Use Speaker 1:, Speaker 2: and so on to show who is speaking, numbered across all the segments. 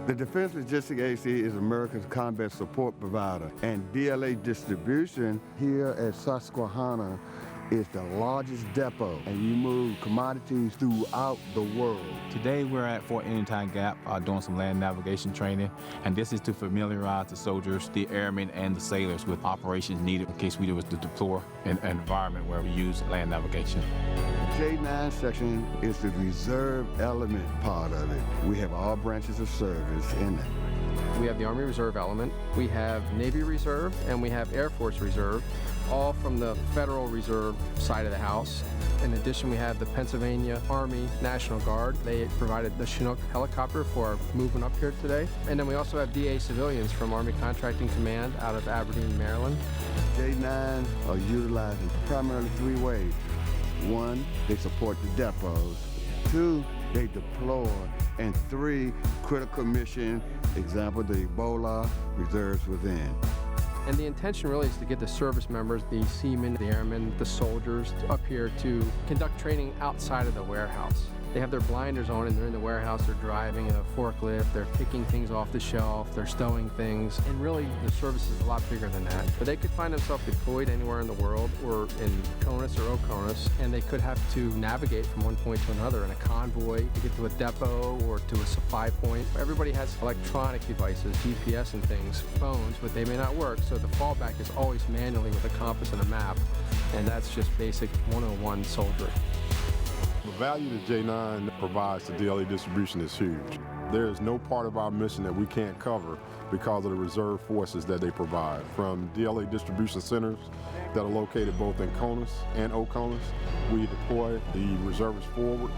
Speaker 1: The Defense Logistics Agency is America's combat support provider, and DLA Distribution here at Susquehanna is the largest depot, and you move commodities throughout the world.
Speaker 2: Today we're at Fort Anytime Gap doing some land navigation training, and this is to familiarize the soldiers, the airmen, and the sailors with operations needed in case we was to deploy in an environment where we use land navigation.
Speaker 1: J9 section is the reserve element part of it. We have all branches of service in it.
Speaker 3: We have the Army Reserve element, we have Navy Reserve, and we have Air Force Reserve, all from the Federal Reserve side of the house. In addition, we have the Pennsylvania Army National Guard. They provided the Chinook helicopter for our movement up here today. And then we also have DA civilians from Army Contracting Command out of Aberdeen, Maryland.
Speaker 1: J9 are utilized in primarily three ways. One, they support the depots. Two, they deploy. And three, critical mission, example, the Ebola reserves within.
Speaker 3: And the intention really is to get the service members, the seamen, the airmen, the soldiers up here to conduct training outside of the warehouse. They have their blinders on and they're in the warehouse, they're driving a forklift, they're picking things off the shelf, they're stowing things, and really the service is a lot bigger than that. But they could find themselves deployed anywhere in the world or in CONUS or OCONUS, and they could have to navigate from one point to another in a convoy to get to a depot or to a supply point. Everybody has electronic devices, GPS and things, phones, but they may not work, so the fallback is always manually with a compass and a map, and that's just basic 101 soldiering.
Speaker 4: The value that J9 provides to DLA distribution is huge. There is no part of our mission that we can't cover because of the reserve forces that they provide. From DLA distribution centers that are located both in CONUS and OCONUS, we deploy the reservists forward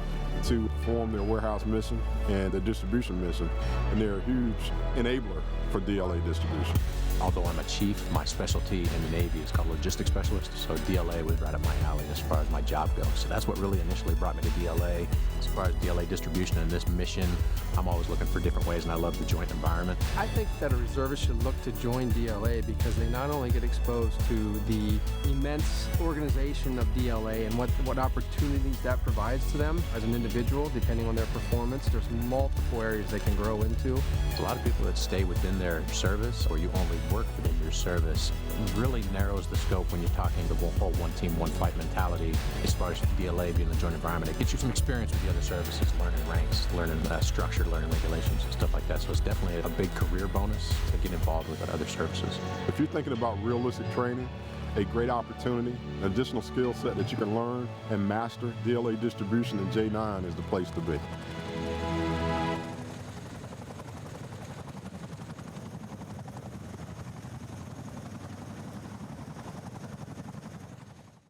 Speaker 4: to perform their warehouse mission and their distribution mission, and they're a huge enabler for DLA distribution.
Speaker 5: Although I'm a chief, my specialty in the Navy is called logistics specialist, so DLA was right up my alley as far as my job goes. So that's what really initially brought me to DLA. As far as DLA distribution and this mission, I'm always looking for different ways, and I love the joint environment.
Speaker 3: I think that a reservist should look to join DLA because they not only get exposed to the immense organization of DLA and what opportunities that provides to them as an individual, depending on their performance. There's multiple areas they can grow into.
Speaker 5: There's a lot of people that stay within their service, or you only work within your service. It really narrows the scope when you're talking the whole one team, one fight mentality. As far as DLA being the joint environment, it gets you some experience with the other services, learning ranks, learning structure, learning regulations, and stuff like that. So it's definitely a big career bonus to get involved with other services.
Speaker 4: If you're thinking about realistic training, a great opportunity, an additional skill set that you can learn and master, DLA distribution and J9 is the place to be.